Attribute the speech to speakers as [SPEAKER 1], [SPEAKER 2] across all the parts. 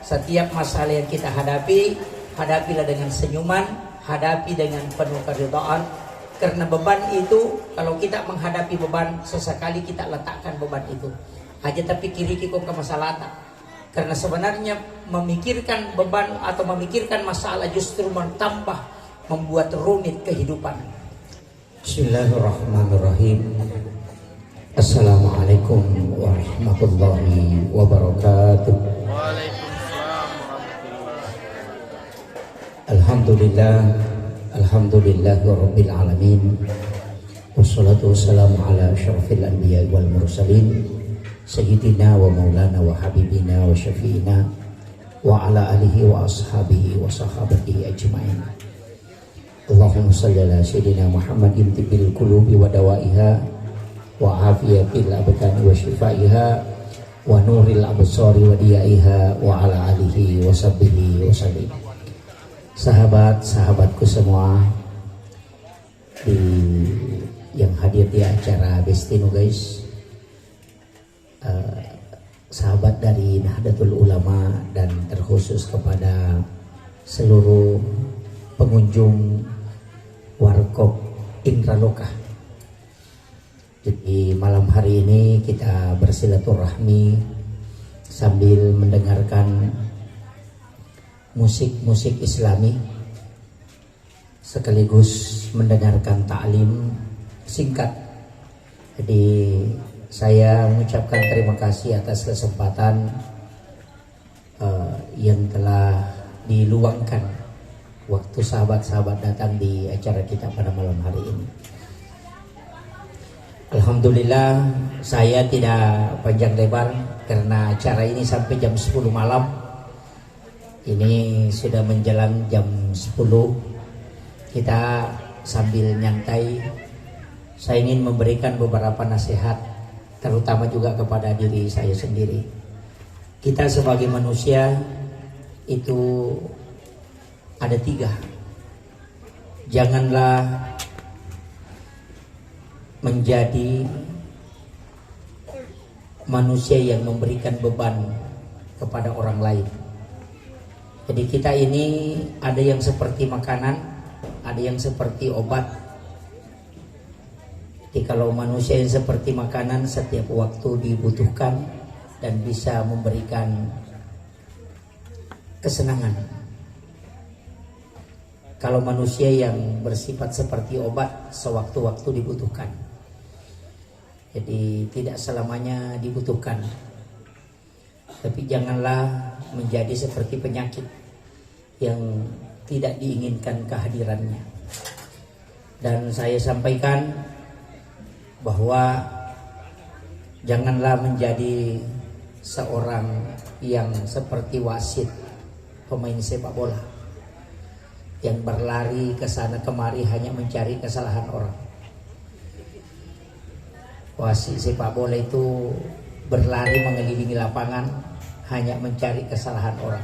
[SPEAKER 1] Setiap masalah yang kita hadapi, hadapilah dengan senyuman, hadapi dengan penuh keridhaan. Karena beban itu, kalau kita menghadapi beban, sesekali kita letakkan beban itu. Aja tapi kiri kiko ke masalah tak. Karena sebenarnya memikirkan beban atau memikirkan masalah justru bertambah membuat rumit kehidupan. Bismillahirrahmanirrahim. Assalamualaikum warahmatullahi wabarakatuh.
[SPEAKER 2] Waalaikumsalam warahmatullahi wabarakatuh.
[SPEAKER 1] Alhamdulillah, alhamdulillahirabbil alamin. Wassalatu wassalamu ala asyrafil anbiya wal mursalin sayyidina wa maulana wa habibina wa syafi'ina wa ala alihi wa ashabihi wa sahabatihi ajma'in. Allahumma salli ala sayyidina Muhammadin tibbil qulubi wa dawaiha wa afiyatil abdani wa shifaiha wa nuril absari wa diyaiha wa ala alihi wa sahbihi wa sallim. Sahabat-sahabatku semua yang hadir di acara Bestino guys, sahabat dari Nahdlatul Ulama dan terkhusus kepada seluruh pengunjung Warkop Indraloka. Jadi malam hari ini kita bersilaturahmi sambil mendengarkan musik-musik Islami sekaligus mendengarkan ta'lim singkat. Jadi saya mengucapkan terima kasih atas kesempatan yang telah diluangkan waktu sahabat-sahabat datang di acara kita pada malam hari ini. Alhamdulillah, saya tidak panjang lebar karena acara ini sampai jam 10 malam. Ini sudah menjelang jam 10. Kita sambil nyantai, saya ingin memberikan beberapa nasihat, terutama juga kepada diri saya sendiri. Kita sebagai manusia itu ada 3. Janganlah menjadi manusia yang memberikan beban kepada orang lain. Jadi kita ini ada yang seperti makanan, ada yang seperti obat. Jadi kalau manusia yang seperti makanan setiap waktu dibutuhkan dan bisa memberikan kesenangan. Kalau manusia yang bersifat seperti obat sewaktu-waktu dibutuhkan. Jadi tidak selamanya dibutuhkan. Tapi janganlah menjadi seperti penyakit yang tidak diinginkan kehadirannya. Dan saya sampaikan bahwa janganlah menjadi seorang yang seperti wasit pemain sepak bola yang berlari ke sana kemari hanya mencari kesalahan orang. Wasit sepak bola itu berlari mengelilingi lapangan hanya mencari kesalahan orang.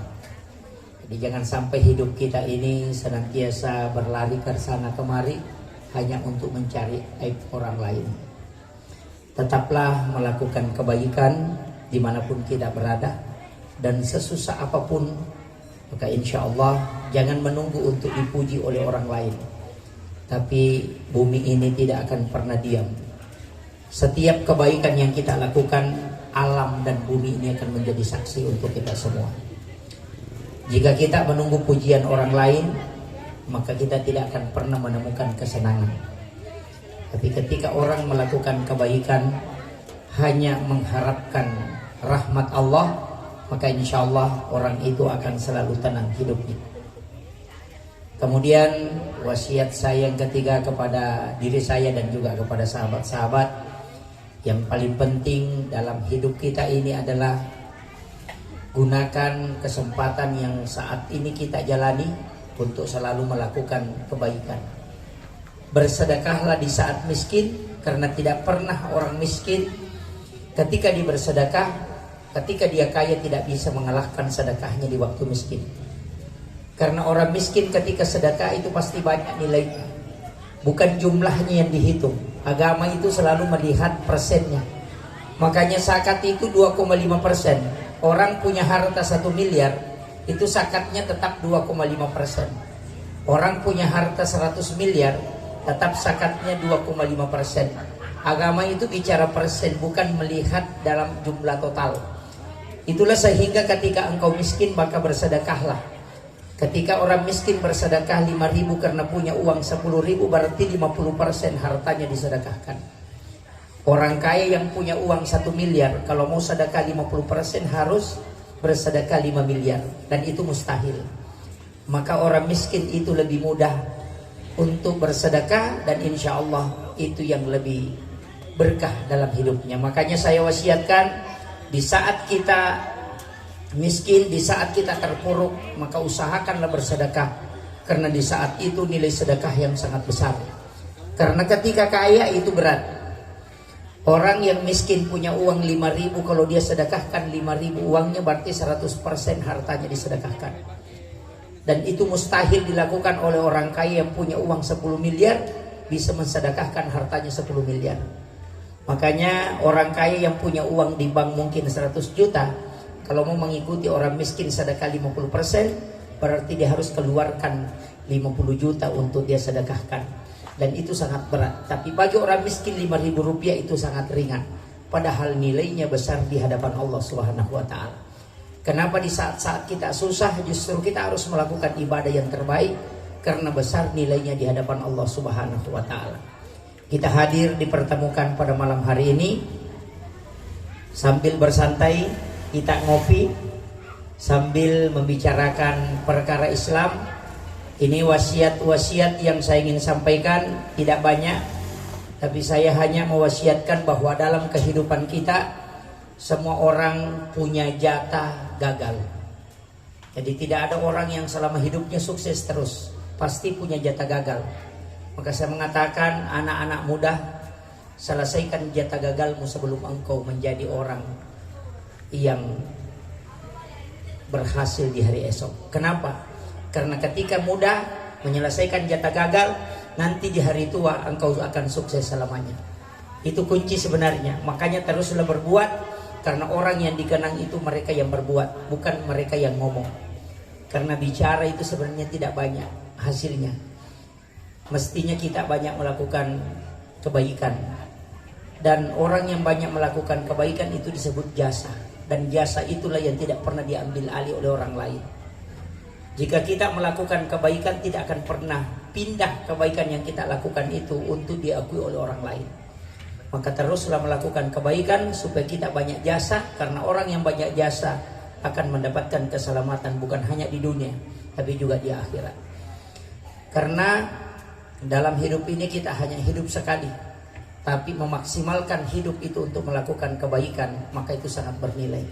[SPEAKER 1] Jadi jangan sampai hidup kita ini senantiasa berlari ke sana kemari hanya untuk mencari aib orang lain. Tetaplah melakukan kebaikan dimanapun kita berada, dan sesusah apapun, maka insya Allah jangan menunggu untuk dipuji oleh orang lain. Tapi bumi ini tidak akan pernah diam. Setiap kebaikan yang kita lakukan, alam dan bumi ini akan menjadi saksi untuk kita semua. Jika kita menunggu pujian orang lain, maka kita tidak akan pernah menemukan kesenangan. Tapi ketika orang melakukan kebaikan hanya mengharapkan rahmat Allah, maka insya Allah orang itu akan selalu tenang hidupnya. Kemudian wasiat saya yang ketiga kepada diri saya dan juga kepada sahabat-sahabat, yang paling penting dalam hidup kita ini adalah gunakan kesempatan yang saat ini kita jalani untuk selalu melakukan kebaikan. Bersedekahlah di saat miskin, karena tidak pernah orang miskin ketika dia bersedekah, ketika dia kaya tidak bisa mengalahkan sedekahnya di waktu miskin. Karena orang miskin ketika sedekah itu pasti banyak nilainya, bukan jumlahnya yang dihitung. Agama itu selalu melihat persennya. Makanya zakat itu 2,5%. Orang punya harta 1 miliar, itu zakatnya tetap 2,5%. Orang punya harta 100 miliar, tetap zakatnya 2,5%. Agama itu bicara persen, bukan melihat dalam jumlah total. Itulah sehingga ketika engkau miskin maka bersedekahlah. Ketika orang miskin bersedekah 5.000 karena punya uang 10.000, berarti 50% hartanya disedekahkan. Orang kaya yang punya uang 1 miliar, kalau mau sedekah 50% harus bersedekah 5 miliar. Dan itu mustahil. Maka orang miskin itu lebih mudah untuk bersedekah, dan insya Allah itu yang lebih berkah dalam hidupnya. Makanya saya wasiatkan, di saat kita miskin, di saat kita terpuruk, maka usahakanlah bersedekah. Karena di saat itu nilai sedekah yang sangat besar. Karena ketika kaya itu berat. Orang yang miskin punya uang 5.000, kalau dia sedekahkan 5.000 uangnya, berarti 100% hartanya disedekahkan. Dan itu mustahil dilakukan oleh orang kaya yang punya uang 10 miliar bisa mensedekahkan hartanya 10 miliar. Makanya orang kaya yang punya uang di bank mungkin 100 juta, kalau mau mengikuti orang miskin sedekah 50%, berarti dia harus keluarkan 50 juta untuk dia sedekahkan. Dan itu sangat berat. Tapi bagi orang miskin 5.000 rupiah itu sangat ringan, padahal nilainya besar di hadapan Allah Subhanahu wa ta'ala. Kenapa di saat-saat kita susah justru kita harus melakukan ibadah yang terbaik, karena besar nilainya di hadapan Allah Subhanahu wa ta'ala. Kita hadir dipertemukan pada malam hari ini sambil bersantai, kita ngopi sambil membicarakan perkara Islam. Ini wasiat-wasiat yang saya ingin sampaikan tidak banyak, tapi saya hanya mewasiatkan bahwa dalam kehidupan kita semua orang punya jatah gagal. Jadi tidak ada orang yang selama hidupnya sukses terus, pasti punya jatah gagal. Maka saya mengatakan, anak-anak muda, selesaikan jatah gagalmu sebelum engkau menjadi orang yang berhasil di hari esok. Kenapa? Karena ketika muda menyelesaikan jatah gagal, nanti di hari tua engkau akan sukses selamanya. Itu kunci sebenarnya. Makanya teruslah berbuat, karena orang yang dikenang itu mereka yang berbuat, bukan mereka yang ngomong. Karena bicara itu sebenarnya tidak banyak hasilnya. Mestinya kita banyak melakukan kebaikan. Dan orang yang banyak melakukan kebaikan itu disebut jasa. Dan jasa itulah yang tidak pernah diambil alih oleh orang lain. Jika kita melakukan kebaikan, tidak akan pernah pindah kebaikan yang kita lakukan itu untuk diakui oleh orang lain. Maka teruslah melakukan kebaikan supaya kita banyak jasa, karena orang yang banyak jasa akan mendapatkan keselamatan bukan hanya di dunia, tapi juga di akhirat. Karena dalam hidup ini kita hanya hidup sekali, tapi memaksimalkan hidup itu untuk melakukan kebaikan, maka itu sangat bernilai.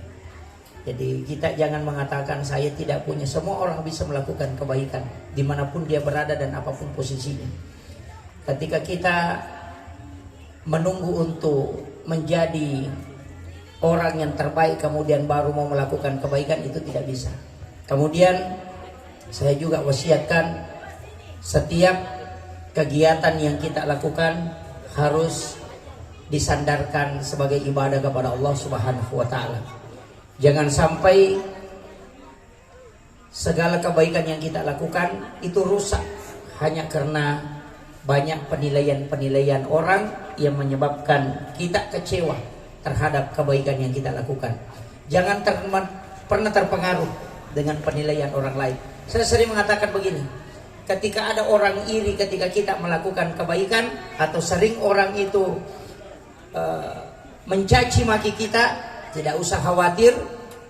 [SPEAKER 1] Jadi kita jangan mengatakan saya tidak punya. Semua orang bisa melakukan kebaikan dimanapun dia berada dan apapun posisinya. Ketika kita menunggu untuk menjadi orang yang terbaik kemudian baru mau melakukan kebaikan, itu tidak bisa. Kemudian saya juga wasiatkan, setiap kegiatan yang kita lakukan harus disandarkan sebagai ibadah kepada Allah Subhanahu wa ta'ala. Jangan sampai segala kebaikan yang kita lakukan itu rusak hanya karena banyak penilaian-penilaian orang yang menyebabkan kita kecewa terhadap kebaikan yang kita lakukan. Jangan pernah terpengaruh dengan penilaian orang lain. Saya sering mengatakan begini, ketika ada orang iri ketika kita melakukan kebaikan, atau sering orang itu mencaci maki kita, tidak usah khawatir,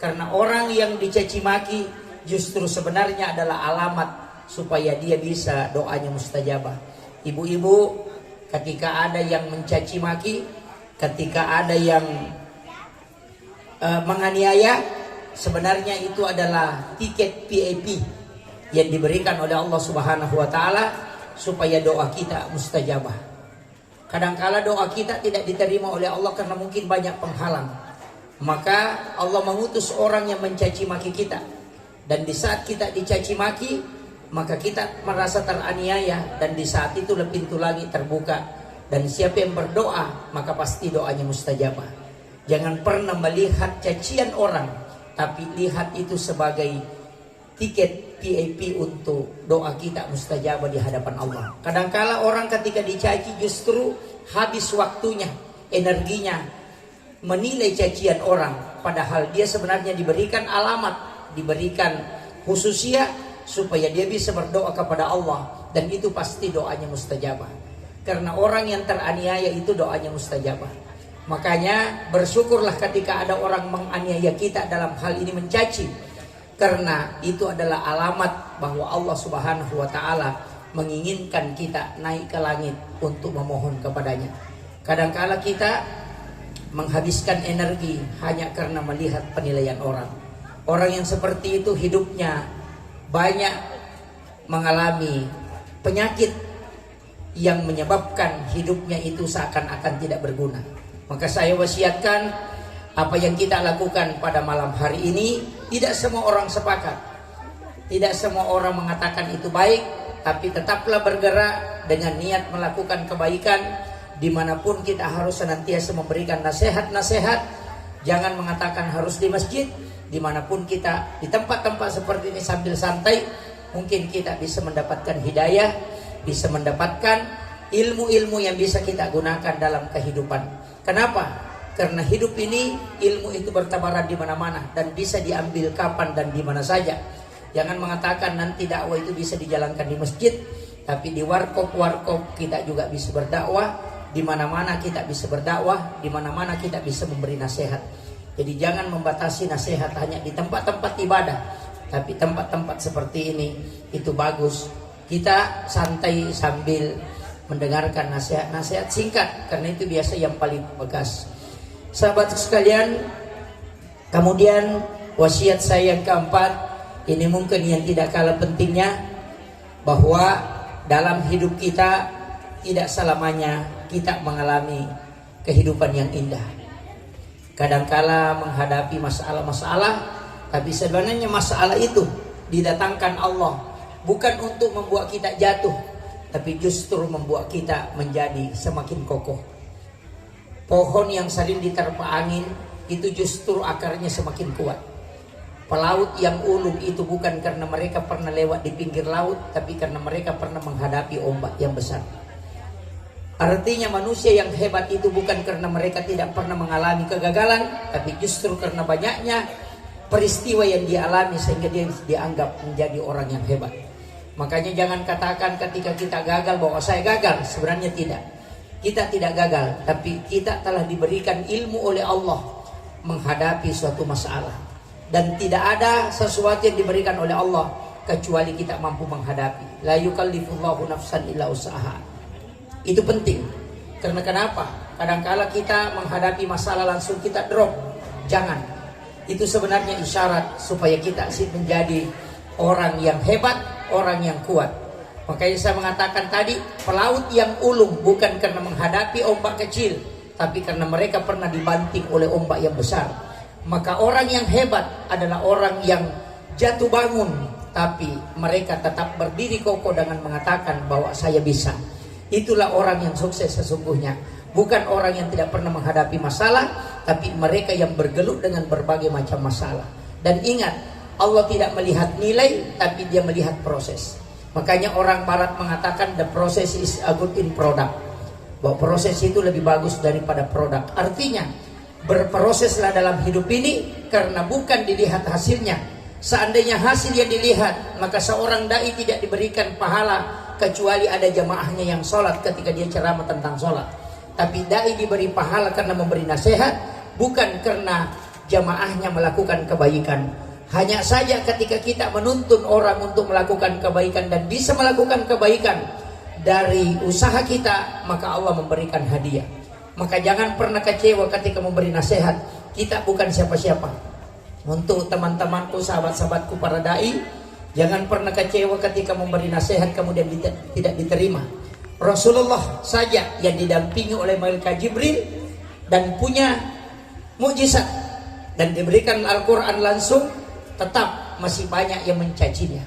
[SPEAKER 1] karena orang yang dicaci maki justru sebenarnya adalah alamat supaya dia bisa doanya mustajabah. Ibu-ibu, ketika ada yang mencaci maki, ketika ada yang menganiaya, sebenarnya itu adalah tiket VIP yang diberikan oleh Allah Subhanahu wa ta'ala supaya doa kita mustajabah. Kadangkala doa kita tidak diterima oleh Allah karena mungkin banyak penghalang. Maka Allah mengutus orang yang mencaci maki kita. Dan di saat kita dicaci maki, maka kita merasa teraniaya. Dan di saat itu pintu langit terbuka. Dan siapa yang berdoa, maka pasti doanya mustajabah. Jangan pernah melihat cacian orang, tapi lihat itu sebagai tiket VIP untuk doa kita mustajabah di hadapan Allah. Kadangkala orang ketika dicaci justru habis waktunya, energinya menilai cacian orang, padahal dia sebenarnya diberikan alamat, diberikan khususnya supaya dia bisa berdoa kepada Allah, dan itu pasti doanya mustajabah. Karena orang yang teraniaya itu doanya mustajabah. Makanya bersyukurlah ketika ada orang menganiaya kita dalam hal ini mencaci, karena itu adalah alamat bahwa Allah Subhanahu wa taala menginginkan kita naik ke langit untuk memohon kepadanya. Kadangkala kita menghabiskan energi hanya karena melihat penilaian orang. Orang yang seperti itu hidupnya banyak mengalami penyakit yang menyebabkan hidupnya itu seakan-akan tidak berguna. Maka saya wasiatkan, apa yang kita lakukan pada malam hari ini, tidak semua orang sepakat, tidak semua orang mengatakan itu baik, tapi tetaplah bergerak dengan niat melakukan kebaikan. Dimanapun kita harus senantiasa memberikan nasihat-nasihat. Jangan mengatakan harus di masjid. Dimanapun kita di tempat-tempat seperti ini sambil santai, mungkin kita bisa mendapatkan hidayah, bisa mendapatkan ilmu-ilmu yang bisa kita gunakan dalam kehidupan. Kenapa? Karena hidup ini ilmu itu bertabaran di mana-mana dan bisa diambil kapan dan di mana saja. Jangan mengatakan nanti dakwah itu bisa dijalankan di masjid, tapi di warkop kita juga bisa berdakwah. Di mana-mana kita bisa berdakwah, di mana-mana kita bisa memberi nasihat. Jadi jangan membatasi nasihat hanya di tempat-tempat ibadah, tapi tempat-tempat seperti ini itu bagus. Kita santai sambil mendengarkan nasihat-nasihat singkat, karena itu biasa yang paling bekas. Sahabat sekalian, kemudian wasiat saya yang keempat, ini mungkin yang tidak kalah pentingnya, bahwa dalam hidup kita tidak selamanya kita mengalami kehidupan yang indah. Kadangkala menghadapi masalah-masalah, tapi sebenarnya masalah itu didatangkan Allah bukan untuk membuat kita jatuh, tapi justru membuat kita menjadi semakin kokoh. Pohon yang sering diterpa angin itu justru akarnya semakin kuat. Pelaut yang ulung itu bukan karena mereka pernah lewat di pinggir laut, tapi karena mereka pernah menghadapi ombak yang besar. Artinya manusia yang hebat itu bukan karena mereka tidak pernah mengalami kegagalan, tapi justru karena banyaknya peristiwa yang dia alami sehingga dia dianggap menjadi orang yang hebat. Makanya jangan katakan ketika kita gagal bahwa saya gagal. Sebenarnya tidak. Kita tidak gagal, tapi kita telah diberikan ilmu oleh Allah menghadapi suatu masalah. Dan tidak ada sesuatu yang diberikan oleh Allah kecuali kita mampu menghadapi. La yukallifullahu nafsan illa usaha. Itu penting. Karena kenapa? Kadangkala kita menghadapi masalah langsung kita drop. Jangan. Itu sebenarnya isyarat supaya kita menjadi orang yang hebat, orang yang kuat. Makanya saya mengatakan tadi, pelaut yang ulung bukan karena menghadapi ombak kecil, tapi karena mereka pernah dibanting oleh ombak yang besar. Maka orang yang hebat adalah orang yang jatuh bangun, tapi mereka tetap berdiri kokoh dengan mengatakan bahwa saya bisa. Itulah orang yang sukses sesungguhnya. Bukan orang yang tidak pernah menghadapi masalah, tapi mereka yang bergelut dengan berbagai macam masalah. Dan ingat, Allah tidak melihat nilai, tapi dia melihat proses. Makanya orang barat mengatakan the process is a good in product. Bahwa proses itu lebih bagus daripada produk. Artinya, berproseslah dalam hidup ini karena bukan dilihat hasilnya. Seandainya hasil yang dilihat, maka seorang dai tidak diberikan pahala kecuali ada jamaahnya yang sholat ketika dia ceramah tentang sholat. Tapi dai diberi pahala karena memberi nasihat, bukan karena jamaahnya melakukan kebaikan. Hanya saja ketika kita menuntun orang untuk melakukan kebaikan dan bisa melakukan kebaikan dari usaha kita, maka Allah memberikan hadiah. Maka jangan pernah kecewa ketika memberi nasihat. Kita bukan siapa-siapa. Untuk teman-temanku, sahabat-sahabatku para dai, jangan pernah kecewa ketika memberi nasihat kemudian tidak diterima. Rasulullah saja yang didampingi oleh malaikat Jibril dan punya mukjizat dan diberikan Al-Quran langsung, tetap masih banyak yang mencacinya.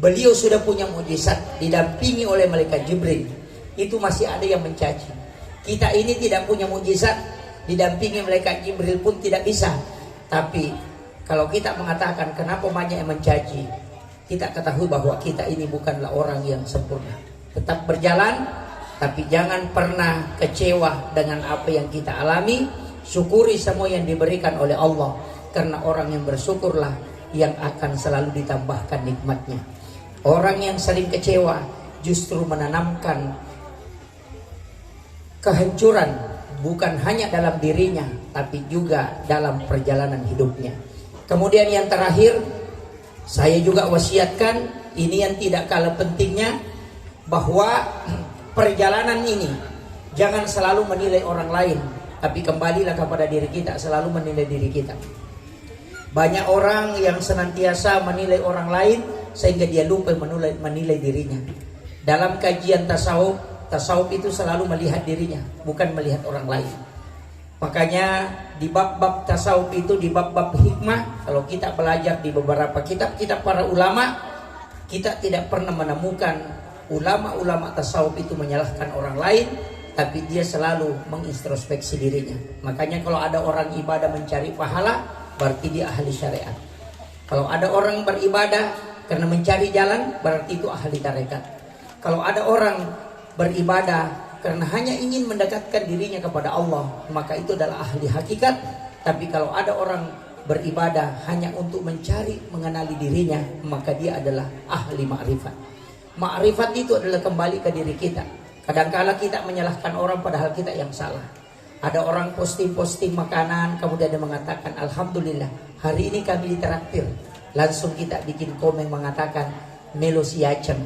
[SPEAKER 1] Beliau sudah punya mukjizat didampingi oleh malaikat Jibril, itu masih ada yang mencaci. Kita ini tidak punya mukjizat, didampingi malaikat Jibril pun tidak bisa. Tapi kalau kita mengatakan kenapa banyak yang mencaci, kita ketahui bahwa kita ini bukanlah orang yang sempurna. Tetap berjalan, tapi jangan pernah kecewa dengan apa yang kita alami. Syukuri semua yang diberikan oleh Allah, karena orang yang bersyukurlah yang akan selalu ditambahkan nikmatnya. Orang yang sering kecewa justru menanamkan kehancuran, bukan hanya dalam dirinya tapi juga dalam perjalanan hidupnya. Kemudian yang terakhir, saya juga wasiatkan, ini yang tidak kalah pentingnya, bahwa perjalanan ini jangan selalu menilai orang lain, tapi kembalilah kepada diri kita, selalu menilai diri kita. Banyak orang yang senantiasa menilai orang lain sehingga dia lupa menilai dirinya. Dalam kajian tasawuf itu selalu melihat dirinya, bukan melihat orang lain. Makanya di bab-bab tasawuf itu, di bab-bab hikmah, kalau kita belajar di beberapa kitab-kitab para ulama, kita tidak pernah menemukan ulama-ulama tasawuf itu menyalahkan orang lain, tapi dia selalu mengintrospeksi dirinya. Makanya kalau ada orang ibadah mencari pahala, berarti dia ahli syariat. Kalau ada orang beribadah karena mencari jalan, berarti itu ahli tarekat. Kalau ada orang beribadah karena hanya ingin mendekatkan dirinya kepada Allah, maka itu adalah ahli hakikat. Tapi kalau ada orang beribadah hanya untuk mencari mengenali dirinya, maka dia adalah ahli ma'rifat. Ma'rifat itu adalah kembali ke diri kita. Kadang-kala kita menyalahkan orang padahal kita yang salah. Ada orang posting makanan, kemudian dia mengatakan, alhamdulillah hari ini kami ditraktir. Langsung kita bikin komen mengatakan melo siacem.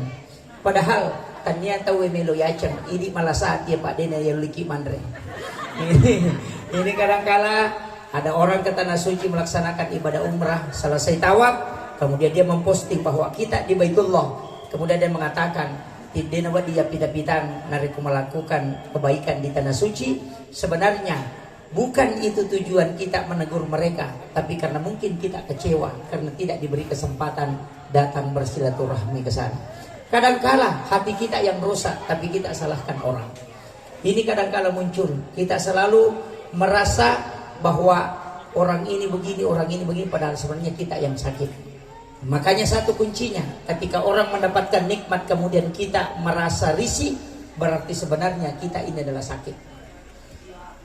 [SPEAKER 1] Padahal ternyata we melo yacem ini malah saat ya Pak Dena yang liki mandre. Ini kadang-kala ada orang ke tanah suci melaksanakan ibadah umrah, selesai tawaf, kemudian dia memposting bahwa kita di Baitullah. Kemudian dia mengatakan, Dena wa dia pita-pitan nariku melakukan kebaikan di tanah suci. Sebenarnya bukan itu tujuan kita menegur mereka, tapi karena mungkin kita kecewa karena tidak diberi kesempatan datang bersilaturahmi ke sana. Kadangkala hati kita yang rusak, tapi kita salahkan orang. Ini kadangkala muncul, kita selalu merasa bahwa orang ini begini, padahal sebenarnya kita yang sakit. Makanya satu kuncinya, ketika orang mendapatkan nikmat kemudian kita merasa risih, berarti sebenarnya kita ini adalah sakit.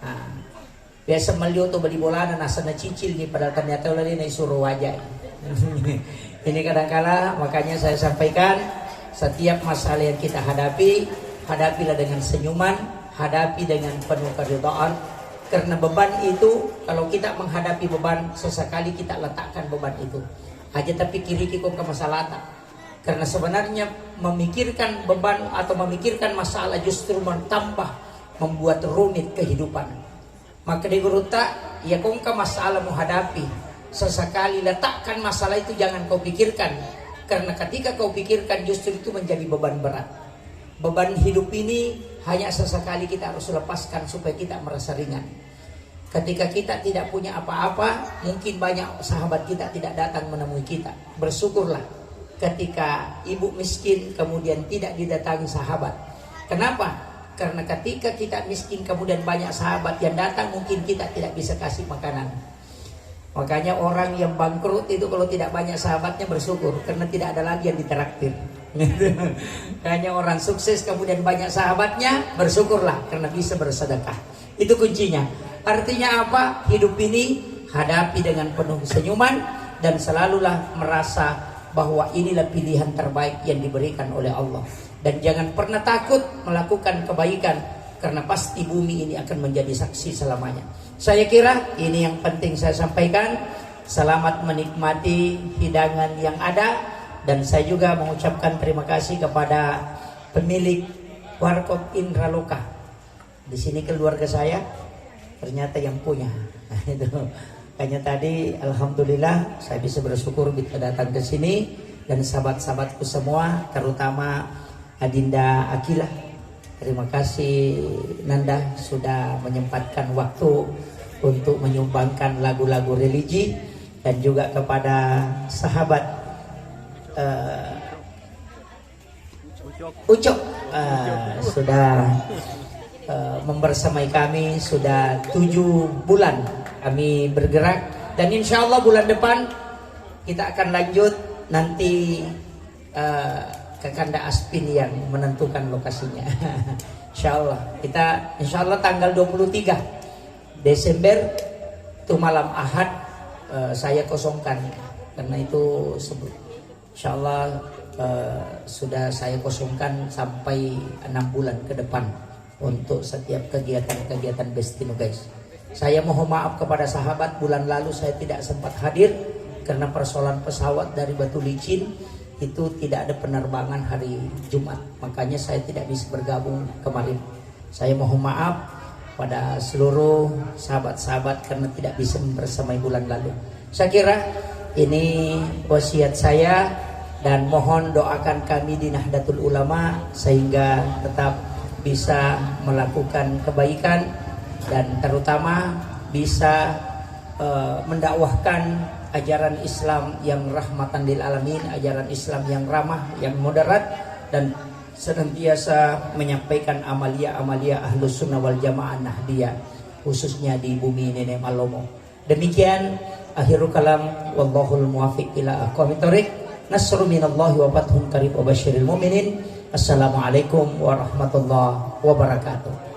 [SPEAKER 1] Nah, biasa melihat tuh beli bola nasana cicil nih, padahal ternyata ulah dia suruh wajah. Ini kadangkala, makanya saya sampaikan, setiap masalah yang kita hadapi, hadapilah dengan senyuman, hadapi dengan penuh keridhaan. Karena beban itu, kalau kita menghadapi beban, sesekali kita letakkan beban itu aja, tapi kiri kok ke masalah tak. Karena sebenarnya memikirkan beban atau memikirkan masalah justru menambah, membuat rumit kehidupan. Maka di guruta, ya kong ke masalah menghadapi, sesekali letakkan masalah itu, jangan kau pikirkan. Karena ketika kau pikirkan justru itu menjadi beban berat. Beban hidup ini hanya sesekali kita harus lepaskan supaya kita merasa ringan. Ketika kita tidak punya apa-apa, mungkin banyak sahabat kita tidak datang menemui kita. Bersyukurlah ketika ibu miskin kemudian tidak didatangi sahabat. Kenapa? Karena ketika kita miskin kemudian banyak sahabat yang datang, mungkin kita tidak bisa kasih makanan. Makanya orang yang bangkrut itu kalau tidak banyak sahabatnya bersyukur, karena tidak ada lagi yang ditraktir. Hanya orang sukses kemudian banyak sahabatnya, bersyukurlah karena bisa bersedekah. Itu kuncinya. Artinya apa? Hidup ini hadapi dengan penuh senyuman dan selalulah merasa bahwa inilah pilihan terbaik yang diberikan oleh Allah. Dan jangan pernah takut melakukan kebaikan, karena pasti bumi ini akan menjadi saksi selamanya. Saya kira ini yang penting saya sampaikan. Selamat menikmati hidangan yang ada. Dan saya juga mengucapkan terima kasih kepada pemilik Warkop Indraloka. Di sini keluarga saya ternyata yang punya. Nah, itu. Makanya tadi alhamdulillah saya bisa bersyukur bisa datang ke sini, dan sahabat-sahabatku semua, terutama Adinda Akilah. Terima kasih Nanda sudah menyempatkan waktu untuk menyumbangkan lagu-lagu religi, dan juga kepada sahabat Ucok sudah membersamai kami sudah 7 bulan kami bergerak, dan insya Allah bulan depan kita akan lanjut. Nanti Kakanda Aspin yang menentukan lokasinya. Insya Allah tanggal 23 Desember itu malam Ahad saya kosongkan, karena itu insya Allah sudah saya kosongkan sampai 6 bulan ke depan untuk setiap kegiatan Bestino guys. Saya mohon maaf kepada sahabat, bulan lalu saya tidak sempat hadir karena persoalan pesawat dari Batu Licin itu tidak ada penerbangan hari Jumat, makanya saya tidak bisa bergabung kemarin. Saya mohon maaf pada seluruh sahabat-sahabat karena tidak bisa membersamai bulan lalu. Saya kira ini wasiat saya, dan mohon doakan kami di Nahdlatul Ulama sehingga tetap bisa melakukan kebaikan dan terutama bisa mendakwahkan ajaran Islam yang rahmatan lil alamin, ajaran Islam yang ramah, yang moderat, dan senantiasa menyampaikan amalia-amalia Ahlus Sunnah wal Jamaah Nahdiyah khususnya di bumi Nenek Malomo. Demikian akhirul kalam, wallahul muwafiq ila aqwamit thoriq. Nasrun minallahi wa fathun qarib wa basyiril mu'minin. Assalamualaikum warahmatullahi wabarakatuh.